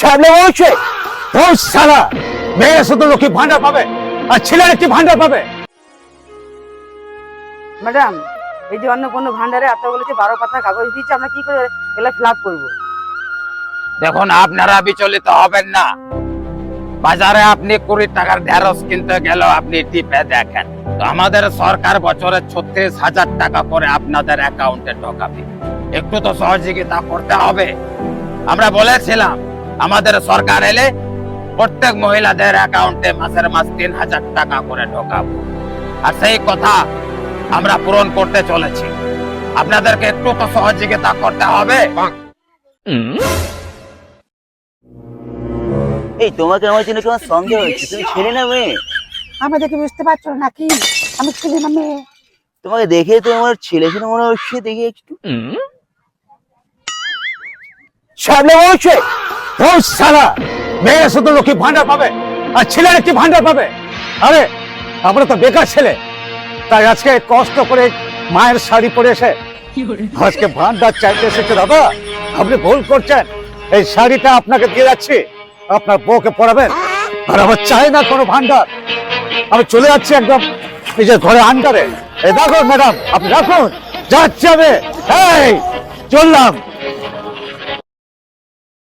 সামনে বলছে ও সারা মেয়ে শুধু লোকে ভান্ডার পাবে আর ছেলের কি ভান্ডার পাবে? ম্যাডাম, এই যে অন্য কোনো ভান্ডারে এতগুলো যে 12 পাতা কাগজ দিচ্ছে, আমরা কি করে এগুলা ফিল আপ করবো? দেখুন, আপনারা বিচলিত হবেন না। বাজারে আপনি 20 টাকার ঢেঁড়স কিনতে গেলেও আপনি টিপে দেখেন, তো আমাদের সরকার বছরে 36,000 টাকা করে আপনাদের অ্যাকাউন্টে ঢোকাবে। একটু তো সহযোগিতা করতে হবে। আমরা বলেছিলাম আমাদের সরকার এলে প্রত্যেক মহিলাদের অ্যাকাউন্টে মাসের মাস 3,000 টাকা করে ঢোকাবো, আর সেই কথা আমরা পূরণ করতে চলেছি। আপনাদেরকে একটু তো সহযোগিতা করতে হবে। এই তোমাকে আমার জন্য কেমন সন্দেহ হচ্ছে, তুমি ছেলে না মেয়ে? আমাদেরকে বুঝতে পারছো নাকি আমি ছেলে না মেয়ে? তোমাকে দেখে তো আমার ছেলে ছেলে মনে হচ্ছে, দেখে একটু। সামনে বলছে ও সারা মেয়ে শুধু লোকে ভান্ডার পাবে আর ছেলের কি ভান্ডার পাবে? আরে আমরা তো বেকার ছেলে, তাই আজকে কষ্ট করে মায়ের শাড়ি পরে এসে আজকে ভান্ডার চাইতে এসেছে। দাদা, আপনি ভুল করছেন। এই শাড়িটা আপনাকে দিয়ে যাচ্ছি, আপনার বউকে পরাবেন। আর আমার চাই না কোনো ভান্ডার। আমি চলে যাচ্ছি একদম নিজের ঘরে আন্ডারে। এই দেখুন ম্যাডাম, আপনি রাখুন, যাচ্ছি আমি। এই চললাম।